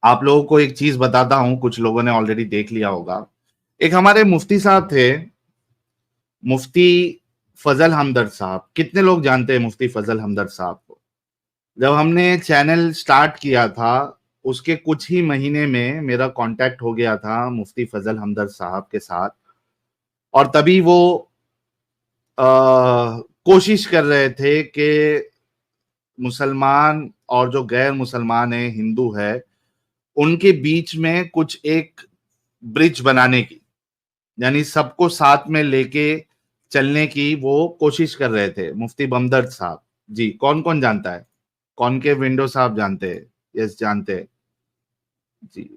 आप लोगों को एक चीज बताता हूं, कुछ लोगों ने ऑलरेडी देख लिया होगा। एक हमारे मुफ्ती साहब थे, मुफ्ती फजल हमदर्द साहब। कितने लोग जानते हैं मुफ्ती फजल हमदर्द साहब को? जब हमने चैनल स्टार्ट किया था, उसके कुछ ही महीने में मेरा कांटेक्ट हो गया था मुफ्ती फजल हमदर्द साहब के साथ। और तभी वो अ, कोशिश कर रहे थे कि मुसलमान और जो गैर मुसलमान है, हिंदू है, उनके बीच में कुछ एक ब्रिज बनाने की, यानी सबको साथ में लेके चलने की वो कोशिश कर रहे थे मुफ्ती बमदर्द साहब। जी, कौन कौन जानता है? कौन के विंडो साहब जानते हैं? यस, जानते हैं। जी,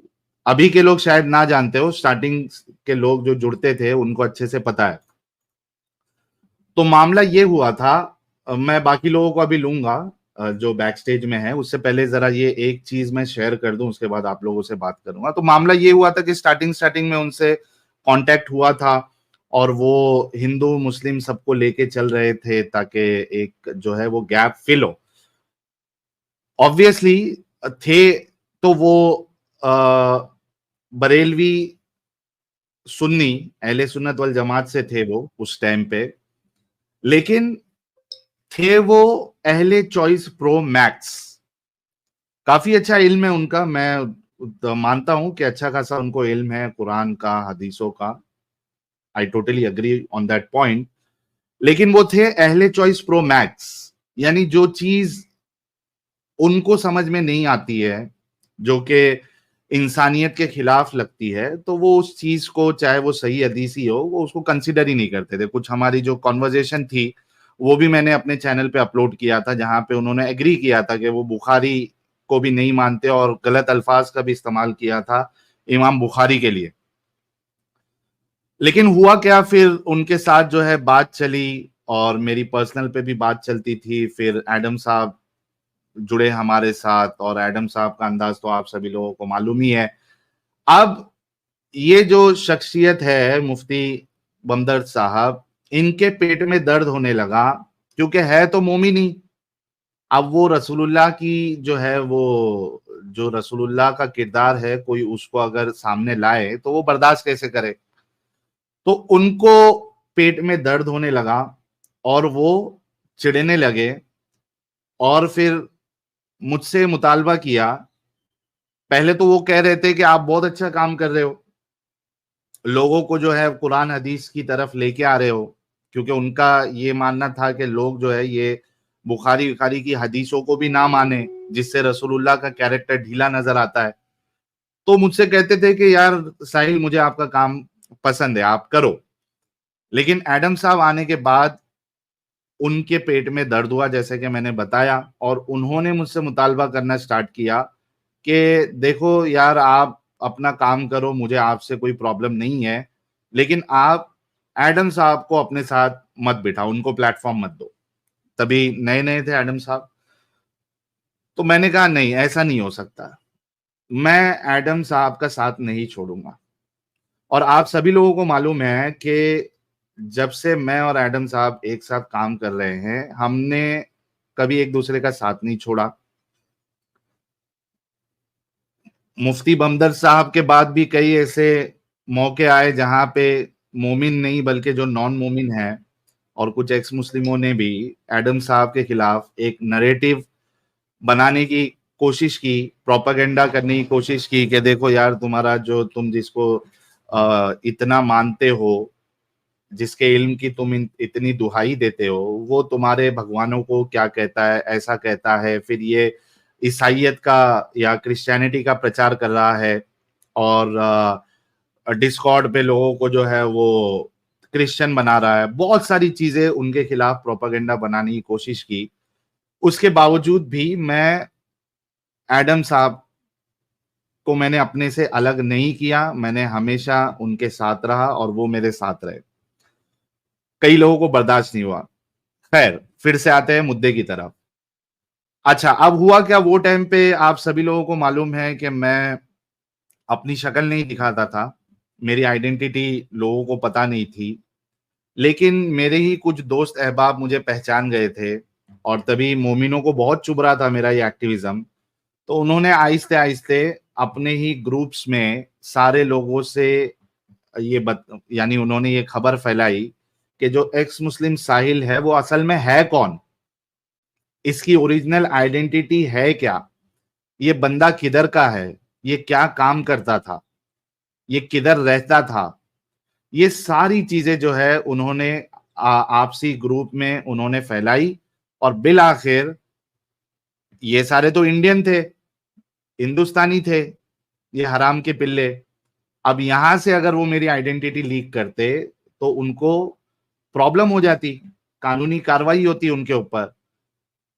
अभी के लोग शायद ना जानते हो, स्टार्टिंग के लोग जो जुड़ते थे उनको अच्छे से पता है। तो मामला ये हुआ था, मैं बाकी लोगों को अभी लूंगा जो बैक स्टेज में है। उससे पहले जरा ये एक चीज मैं शेयर कर दूं, उसके बाद आप लोगों से बात करूंगा। तो मामला ये हुआ था कि स्टार्टिंग में उनसे कांटेक्ट हुआ था, और वो हिंदू मुस्लिम सबको लेके चल रहे थे ताकि एक जो है वो गैप फिल हो। ऑब्वियसली थे तो वो अ, बरेलवी सुन्नी अहले सुन्नत वल जमात से थे वो उस टाइम पे, लेकिन थे वो अहले चॉइस प्रो मैक्स। काफी अच्छा इल्म है उनका, मैं मानता हूं कि अच्छा खासा उनको इल्म है कुरान का, हदीसों का। I totally agree on that point. लेकिन वो थे अहले चॉइस प्रो मैक्स, यानी जो चीज उनको समझ में नहीं आती है, जो कि इंसानियत के खिलाफ लगती है, तो वो उस चीज को, चाहे वो सही हदीसी हो, वो उसको कंसिडर ही नहीं करते थे। कुछ हमारी जो कॉन्वर्जेशन थी वो भी मैंने अपने चैनल पे अपलोड किया था, जहां पे उन्होंने एग्री किया था कि वो बुखारी को भी नहीं मानते, और गलत अल्फाज का भी इस्तेमाल किया था इमाम बुखारी के लिए। लेकिन हुआ क्या, फिर उनके साथ जो है बात चली, और मेरी पर्सनल पे भी बात चलती थी। फिर एडम साहब जुड़े हमारे साथ, और एडम साहब का अंदाज तो आप सभी लोगों को मालूम ही है। अब ये जो शख्सियत है मुफ्ती बमदर्द साहब, इनके पेट में दर्द होने लगा, क्योंकि है तो मोमिन ही। अब वो रसूलुल्लाह की जो है वो, जो रसूलुल्लाह का किरदार है, कोई उसको अगर सामने लाए तो वो बर्दाश्त कैसे करे? तो उनको पेट में दर्द होने लगा, और वो चिढ़ने लगे, और फिर मुझसे मुतालबा किया। पहले तो वो कह रहे थे कि आप बहुत अच्छा काम कर रहे हो, लोगों को जो है कुरान हदीस की तरफ लेके आ रहे हो, क्योंकि उनका ये मानना था कि लोग जो है ये बुखारी विखारी की हदीसों को भी ना माने, जिससे रसूलुल्लाह का कैरेक्टर ढीला नजर आता है। तो मुझसे कहते थे कि यार साहिल, मुझे आपका काम पसंद है, आप करो। लेकिन एडम साहब आने के बाद उनके पेट में दर्द हुआ, जैसे कि मैंने बताया, और उन्होंने मुझसे मुतालबा करना स्टार्ट किया कि देखो यार, आप अपना काम करो, मुझे आपसे कोई प्रॉब्लम नहीं है, लेकिन आप एडम साहब को अपने साथ मत बिठाओ, उनको प्लेटफॉर्म मत दो। तभी नए नए थे एडम साहब। तो मैंने कहा नहीं, ऐसा नहीं हो सकता, मैं एडम साहब का साथ नहीं छोड़ूंगा। और आप सभी लोगों को मालूम है कि जब से मैं और एडम साहब एक साथ काम कर रहे हैं, हमने कभी एक दूसरे का साथ नहीं छोड़ा। मुफ्ती बमदर साहब के बाद भी कई ऐसे मौके आए जहां पे मोमिन नहीं बल्कि जो नॉन मोमिन है, और कुछ एक्स मुस्लिमों ने भी एडम साहब के खिलाफ एक नरेटिव बनाने की कोशिश की, प्रोपागेंडा करने की कोशिश की कि देखो यार, तुम्हारा जो, तुम जिसको इतना मानते हो, जिसके इल्म की तुम इतनी दुहाई देते हो, वो तुम्हारे भगवानों को क्या कहता है, ऐसा कहता है, फिर ये ईसाइयत का या क्रिश्चियनिटी का प्रचार कर रहा है, और डिस्कॉर्ड पे लोगों को जो है वो क्रिश्चियन बना रहा है। बहुत सारी चीजें उनके खिलाफ प्रोपागेंडा बनाने की कोशिश की। उसके बावजूद भी मैं एडम साहब को मैंने अपने से अलग नहीं किया, मैंने हमेशा उनके साथ रहा, और वो मेरे साथ रहे। कई लोगों को बर्दाश्त नहीं हुआ। खैर, फिर से आते हैं मुद्दे की तरफ। अच्छा, अब हुआ क्या, वो टाइम पे आप सभी लोगों को मालूम है कि मैं अपनी शक्ल नहीं दिखाता था, मेरी आइडेंटिटी लोगों को पता नहीं थी। लेकिन मेरे ही कुछ दोस्त अहबाब मुझे पहचान गए थे, और तभी मोमिनों को बहुत चुभ रहा था मेरा ये एक्टिविज्म। तो उन्होंने आहिस्ते आहिस्ते अपने ही ग्रुप्स में सारे लोगों से यानी उन्होंने ये खबर फैलाई कि जो एक्स मुस्लिम साहिल है वो असल में है कौन, इसकी ओरिजिनल आइडेंटिटी है क्या, ये बंदा किधर का है, ये क्या काम करता था, ये किधर रहता था। ये सारी चीजें जो है उन्होंने आपसी ग्रुप में उन्होंने फैलाई, और बिल आखिर ये सारे तो इंडियन थे, हिंदुस्तानी थे, ये हराम के पिल्ले। अब यहां से अगर वो मेरी आइडेंटिटी लीक करते तो उनको प्रॉब्लम हो जाती, कानूनी कार्रवाई होती उनके ऊपर।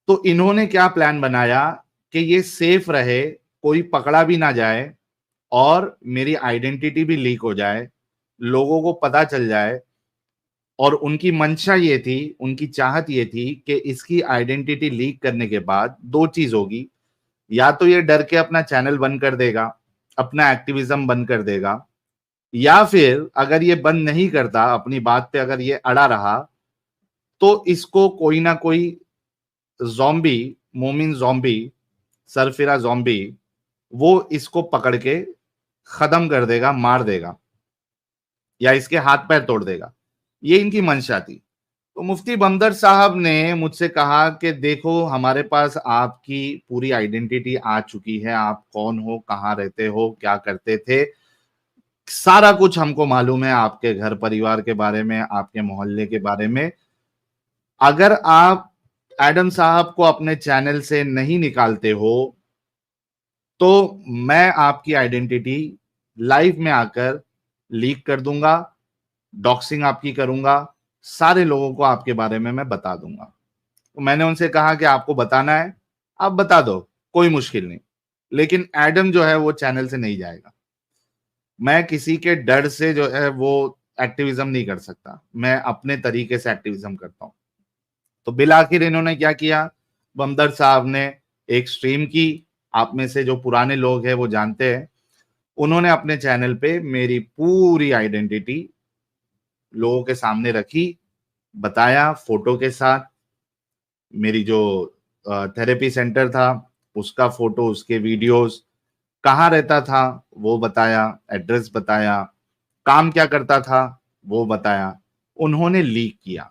तो इन्होंने क्या प्लान बनाया कि ये सेफ रहे, कोई पकड़ा भी ना जाए और मेरी आइडेंटिटी भी लीक हो जाए, लोगों को पता चल जाए। और उनकी मंशा ये थी, उनकी चाहत ये थी कि इसकी आइडेंटिटी लीक करने के बाद दो चीज होगी, या तो ये डर के अपना चैनल बंद कर देगा, अपना एक्टिविज्म बंद कर देगा, या फिर अगर ये बंद नहीं करता, अपनी बात पे अगर ये अड़ा रहा, तो इसको कोई ना कोई ज़ॉम्बी, मोमिन ज़ॉम्बी, सरफिरा ज़ॉम्बी, वो इसको पकड़ के खत्म कर देगा, मार देगा, या इसके हाथ पैर तोड़ देगा। ये इनकी मंशा थी। तो मुफ्ती बमदर साहब ने मुझसे कहा कि देखो, हमारे पास आपकी पूरी आइडेंटिटी आ चुकी है, आप कौन हो, कहाँ रहते हो, क्या करते थे, सारा कुछ हमको मालूम है, आपके घर परिवार के बारे में, आपके मोहल्ले के बारे में। अगर आप एडम साहब को अपने चैनल से नहीं निकालते हो तो मैं आपकी आइडेंटिटी लाइव में आकर लीक कर दूंगा, डॉक्सिंग आपकी करूंगा, सारे लोगों को आपके बारे में मैं बता दूंगा। तो मैंने उनसे कहा कि आपको बताना है, आप बता दो, कोई मुश्किल नहीं, लेकिन एडम जो है वो चैनल से नहीं जाएगा। मैं किसी के डर से जो है वो एक्टिविज्म नहीं कर सकता, मैं अपने तरीके से एक्टिविज्म करता हूं। तो बिल आखिर इन्होंने क्या किया, बमदर साहब ने एक स्ट्रीम की, आप में से जो पुराने लोग हैं वो जानते हैं, उन्होंने अपने चैनल पे मेरी पूरी आइडेंटिटी लोगों के सामने रखी, बताया फोटो के साथ, मेरी जो थेरेपी सेंटर था उसका फोटो, उसके वीडियोस, कहाँ रहता था वो बताया, एड्रेस बताया, काम क्या करता था वो बताया, उन्होंने लीक किया।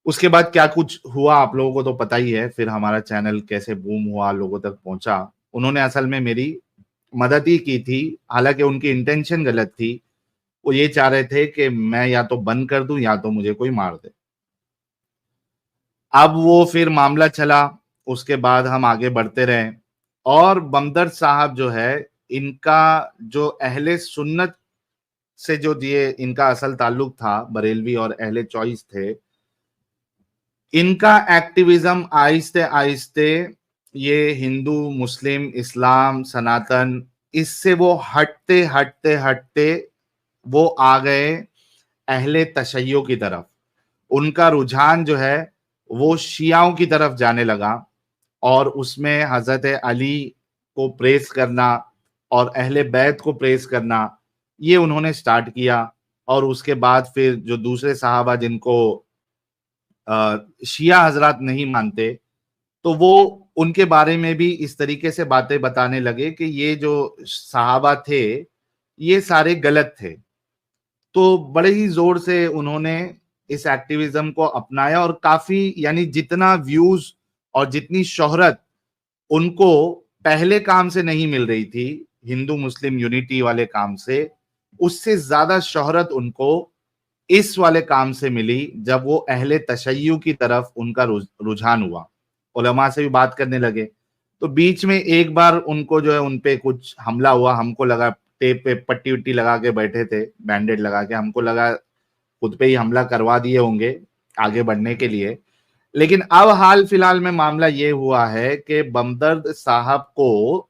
उसके बाद क्या कुछ हुआ आप लोगों को तो पता ही है, फिर हमारा चैनल कैसे बूम हुआ, लोगों तक पहुंचा। उन्होंने असल में मेरी मदद ही की थी, हालांकि उनकी इंटेंशन गलत थी, वो ये चाह रहे थे कि मैं या तो बंद कर दूं या तो मुझे कोई मार दे। अब वो फिर मामला चला, उसके बाद हम आगे बढ़ते रहे, और बमदर साहब जो है, इनका जो अहले सुन्नत से जो दिए इनका असल ताल्लुक था, बरेलवी और अहले चॉइस थे, इनका एक्टिविज्म आहिस्ते आहिस्ते ये हिंदू, मुस्लिम, इस्लाम, सनातन, इससे वो हटते हटते हटते वो आ गए अहले तशय्यो की तरफ। उनका रुझान जो है वो शियाओं की तरफ जाने लगा, और उसमें हजरत अली को प्रेस करना और अहले बैत को प्रेस करना, ये उन्होंने स्टार्ट किया। और उसके बाद फिर जो दूसरे सहाबा जिनको शिया हजरात नहीं मानते, तो वो उनके बारे में भी इस तरीके से बातें बताने लगे कि ये जो सहाबा थे ये सारे गलत थे। तो बड़े ही जोर से उन्होंने इस एक्टिविज्म को अपनाया, और काफी, यानी जितना व्यूज और जितनी शोहरत उनको पहले काम से नहीं मिल रही थी, हिंदू मुस्लिम यूनिटी वाले काम से, उससे ज्यादा शोहरत उनको इस वाले काम से मिली जब वो अहले तशय्युह की तरफ उनका रुझान हुआ, उलमा से भी बात करने लगे। तो बीच में एक बार उनको जो है उनपे कुछ हमला हुआ, हमको लगा टेप पे पट्टी उट्टी लगा के बैठे थे, बैंडेड लगा के, हमको लगा खुद पे ही हमला करवा दिए होंगे आगे बढ़ने के लिए। लेकिन अब हाल फिलहाल में मामला ये हुआ है कि बमदर्द साहब को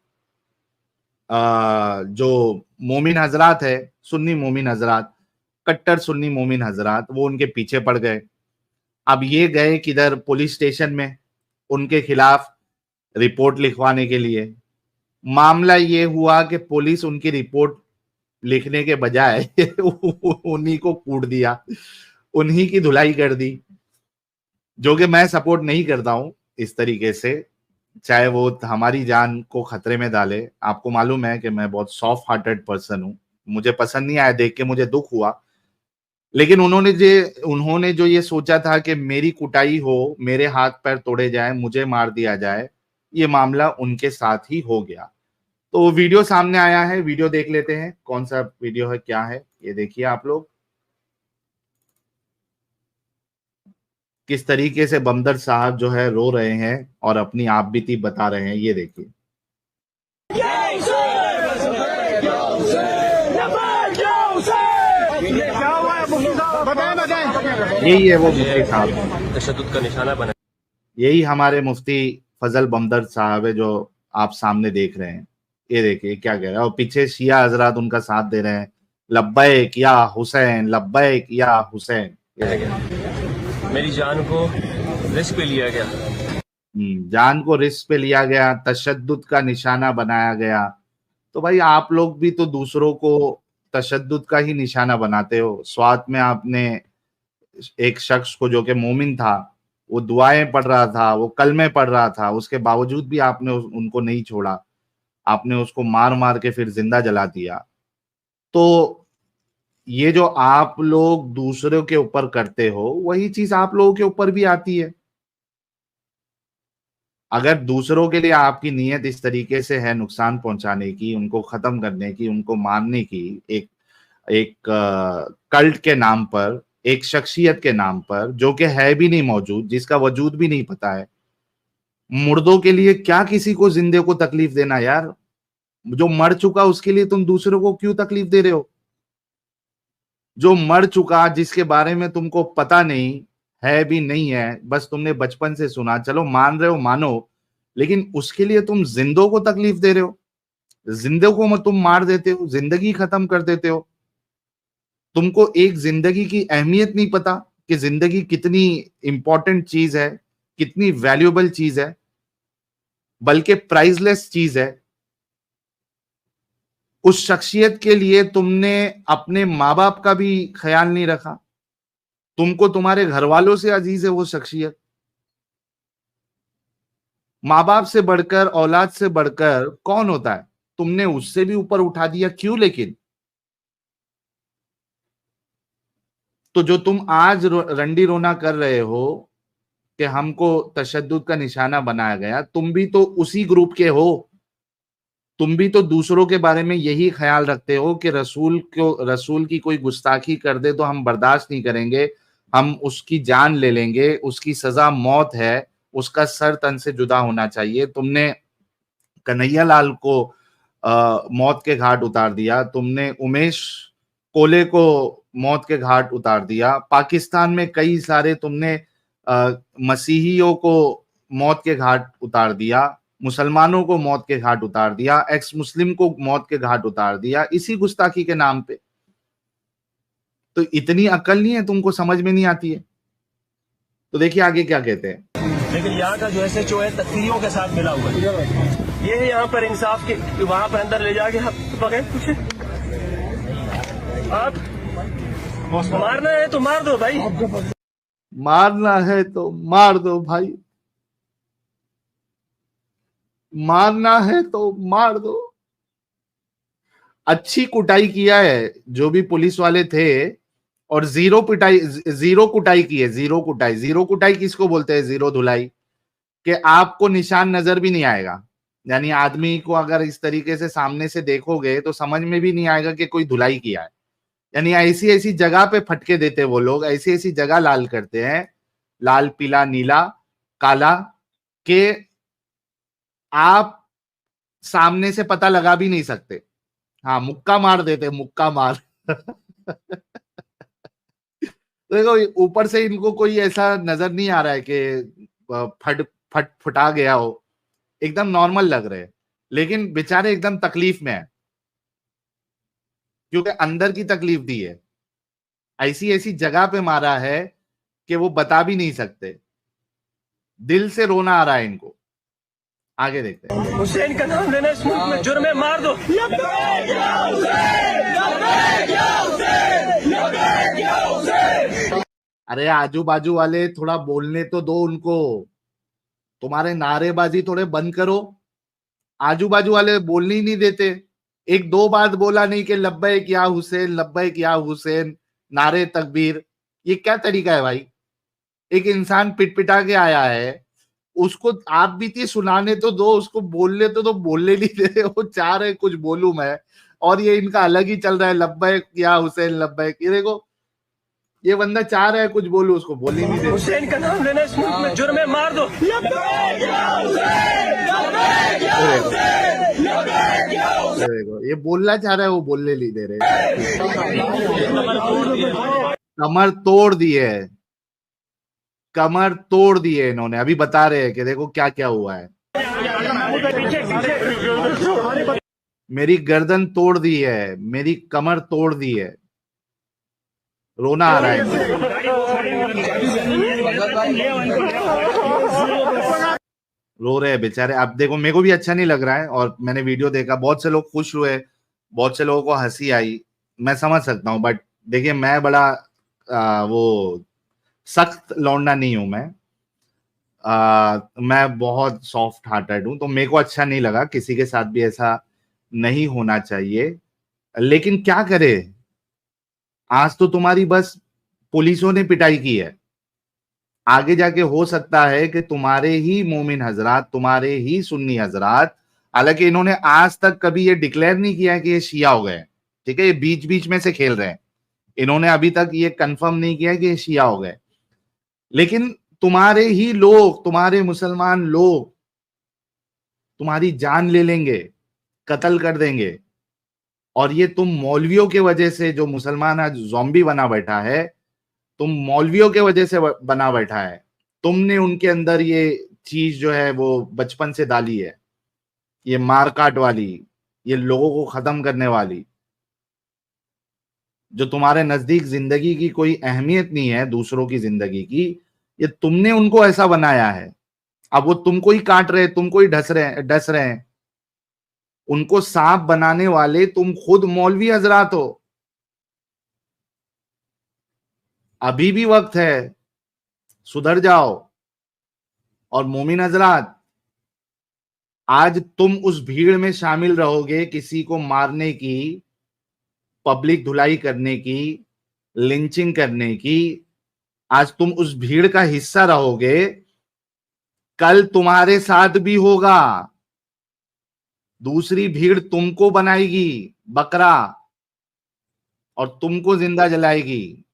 जो मोमिन हजरात है, सुन्नी मोमिन हजरात, कट्टर सुन्नी मोमिन हजरात, वो उनके पीछे पड़ गए। अब ये गए किधर, पुलिस स्टेशन में उनके खिलाफ रिपोर्ट लिखवाने के लिए। मामला ये हुआ कि पुलिस उनकी रिपोर्ट लिखने के बजाय उन्हीं को कूट दिया, उन्हीं की धुलाई कर दी, जो कि मैं सपोर्ट नहीं करता हूं इस तरीके से। चाहे वो हमारी जान को खतरे में डाले। आपको मालूम है कि मैं बहुत सॉफ्ट हार्टेड पर्सन हूँ, मुझे पसंद नहीं आया, देख के मुझे दुख हुआ। लेकिन उन्होंने जो ये सोचा था कि मेरी कुटाई हो, मेरे हाथ पैर तोड़े जाए, मुझे मार दिया जाए, ये मामला उनके साथ ही हो गया। तो वीडियो सामने आया है, वीडियो देख लेते हैं कौन सा वीडियो है, क्या है, ये देखिए आप लोग। किस तरीके से बमदर साहब जो है रो रहे हैं और अपनी आप बीती बता रहे हैं, ये देखिए। यही है वो मुफ्ती साहब, तशद्दुद का निशाना बना। यही हमारे मुफ्ती फजल बमदर साहब है जो आप सामने देख रहे हैं। ये देखिए क्या कह रहे हैं, और पीछे शिया हजरात उनका साथ दे रहे हैं, लब्बैक या हुसैन, लब्बैक या हुसैन। मेरी जान को रिस्क पे लिया गया, जान को रिस्क पे लिया गया, तशद्दुद का निशाना बनाया गया। तो भाई आप लोग भी तो दूसरों को तशद्दुद का ही निशाना बनाते हो। स्वात में आपने एक शख्स को जो कि मोमिन था, वो दुआएं पढ़ रहा था, वो कलमे पढ़ रहा था, उसके बावजूद भी आपने उनको नहीं छोड़ा, आपने उसको मार मार के फिर जिंदा जला दिया। तो ये जो आप लोग दूसरों के ऊपर करते हो, वही चीज आप लोगों के ऊपर भी आती है। अगर दूसरों के लिए आपकी नीयत इस तरीके से है नुकसान पहुंचाने की, उनको खत्म करने की, उनको मारने की, एक एक कल्ट के नाम पर, एक शख्सियत के नाम पर जो कि है भी नहीं मौजूद, जिसका वजूद भी नहीं पता है, मुर्दों के लिए क्या किसी को जिंदे को तकलीफ देना यार। जो मर चुका उसके लिए तुम दूसरों को क्यों तकलीफ दे रहे हो? जो मर चुका, जिसके बारे में तुमको पता नहीं है भी नहीं है, बस तुमने बचपन से सुना, चलो मान रहे हो मानो, लेकिन उसके लिए तुम जिंदों को तकलीफ दे रहे हो, जिंदों को तुम मार देते हो, जिंदगी खत्म कर देते हो। तुमको एक जिंदगी की अहमियत नहीं पता कि जिंदगी कितनी इंपॉर्टेंट चीज है, कितनी वैल्यूएबल चीज है, बल्कि प्राइसलेस चीज है। उस शख्सियत के लिए तुमने अपने माँ बाप का भी ख्याल नहीं रखा। तुमको तुम्हारे घर वालों से अजीज है वो शख्सियत, माँ बाप से बढ़कर, औलाद से बढ़कर कौन होता है? तुमने उससे भी ऊपर उठा दिया, क्यों? लेकिन तो जो तुम आज रंडी रोना कर रहे हो कि हमको तशद्दुद का निशाना बनाया गया, तुम भी तो उसी ग्रुप के हो। तुम भी तो दूसरों के बारे में यही ख्याल रखते हो कि रसूल की कोई गुस्ताखी कर दे तो हम बर्दाश्त नहीं करेंगे, हम उसकी जान ले लेंगे, उसकी सजा मौत है, उसका सर तन से जुदा होना चाहिए। तुमने कन्हैया लाल को मौत के घाट उतार दिया, तुमने उमेश कोले को मौत के घाट उतार दिया, पाकिस्तान में कई सारे तुमने मसीहियों को मौत के घाट उतार दिया, मुसलमानों को मौत के घाट उतार दिया, एक्स मुस्लिम को मौत के घाट उतार दिया, इसी गुस्ताखी के नाम पे। तो इतनी अकल नहीं है तुमको, समझ में नहीं आती है? तो देखिए आगे क्या कहते हैं। लेकिन यहाँ का जो SHO है तकदीरों के साथ मिला हुआ है। ये है यहाँ पर इंसाफ के, वहाँ पर अंदर ले जाके पकड़ पूछे, आप मारना है तो मार दो भाई, मारना है तो मार दो भाई, मारना है तो मार दो। अच्छी कुटाई किया है जो भी पुलिस वाले थे, और जीरो कुटाई की है, जीरो कुटाई किसको बोलते हैं? जीरो धुलाई, कि आपको निशान नजर भी नहीं आएगा। यानी आदमी को अगर इस तरीके से सामने से देखोगे तो समझ में भी नहीं आएगा कि कोई धुलाई किया है। यानी ऐसी ऐसी जगह पे फटके देते वो लोग, ऐसी ऐसी जगह लाल करते हैं, लाल पीला नीला काला, के आप सामने से पता लगा भी नहीं सकते। हाँ, मुक्का मार देते, मुक्का मार। तो देखो ऊपर से इनको कोई ऐसा नजर नहीं आ रहा है कि फट फट फुटा गया हो, एकदम नॉर्मल लग रहे हैं, लेकिन बेचारे एकदम तकलीफ में है, क्योंकि अंदर की तकलीफ दी है, ऐसी ऐसी जगह पे मारा है कि वो बता भी नहीं सकते, दिल से रोना आ रहा है इनको। आगे देखते हैं। हुसैन का नाम लेना इस मुल्क में जुर्म है, मार दो। अरे आजू बाजू वाले थोड़ा बोलने तो दो उनको, तुम्हारे नारेबाजी थोड़े बंद करो। आजू बाजू वाले बोलने ही नहीं देते। एक दो बात बोला नहीं कि लब्बैक या हुसैन, लब्बैक या हुसैन, नारे तकबीर। ये क्या तरीका है भाई? एक इंसान पिटपिटा के आया है, उसको आप बीती सुनाने तो दो, उसको बोलने तो बोलने नहीं दे रहे। वो चाह रहे कुछ बोलूं मैं, और ये इनका अलग ही चल रहा है, लब्बैक या हुसैन, लब्बैक। ये देखो, ये बंदा चाह रहा है कुछ बोलूं, उसको बोलने नहीं दे रहे। हुसैन का नाम लेना इस मुल्क में जुर्म है, मार दो। ये देखो, ये बोलना चाह रहा है, वो बोलने नहीं दे रहे। कमर तोड़ दी है, कमर तोड़ दी है इन्होंने। अभी बता रहे हैं कि देखो क्या क्या हुआ है। मेरी गर्दन तोड़ दी है, मेरी कमर तोड़ दी है। रोना आ रहा है इनको। रो रहे हैं बेचारे। अब देखो, मेरे को भी अच्छा नहीं लग रहा है, और मैंने वीडियो देखा, बहुत से लोग खुश हुए, बहुत से लोगों को हंसी आई, मैं समझ सकता हूँ। बट देखिए, मैं बड़ा वो सख्त लौंडा नहीं हूं मैं। मैं बहुत सॉफ्ट हार्टेड हूं, तो मेरे को अच्छा नहीं लगा। किसी के साथ भी ऐसा नहीं होना चाहिए, लेकिन क्या करे, आज तो तुम्हारी बस पुलिसों ने पिटाई की है। आगे जाके हो सकता है कि तुम्हारे ही मोमिन हजरात, तुम्हारे ही सुन्नी हजरात, हालांकि इन्होंने आज तक कभी ये डिक्लेयर नहीं किया कि ये शिया हो गए, ठीक है, ये बीच बीच में से खेल रहे हैं। इन्होंने अभी तक ये कंफर्म नहीं किया कि ये शिया हो गए, लेकिन तुम्हारे ही लोग, तुम्हारे मुसलमान लोग तुम्हारी जान ले लेंगे, कत्ल कर देंगे। और ये तुम मौलवियों के वजह से, जो मुसलमान आज ज़ॉम्बी बना बैठा है, तुम मौलवियों के वजह से बना बैठा है। तुमने उनके अंदर ये चीज जो है वो बचपन से डाली है, ये मारकाट वाली, ये लोगों को खत्म करने वाली, जो तुम्हारे नजदीक जिंदगी की कोई अहमियत नहीं है, दूसरों की जिंदगी की, ये तुमने उनको ऐसा बनाया है। अब वो तुमको ही काट रहे, तुमको ही डस रहे हैं। उनको सांप बनाने वाले तुम खुद मौलवी हजरात हो। अभी भी वक्त है, सुधर जाओ। और मोमिन हजरात, आज तुम उस भीड़ में शामिल रहोगे किसी को मारने की, पब्लिक धुलाई करने की, लिंचिंग करने की, आज तुम उस भीड़ का हिस्सा रहोगे। कल तुम्हारे साथ भी होगा। दूसरी भीड़ तुमको बनाएगी बकरा और तुमको जिंदा जलाएगी।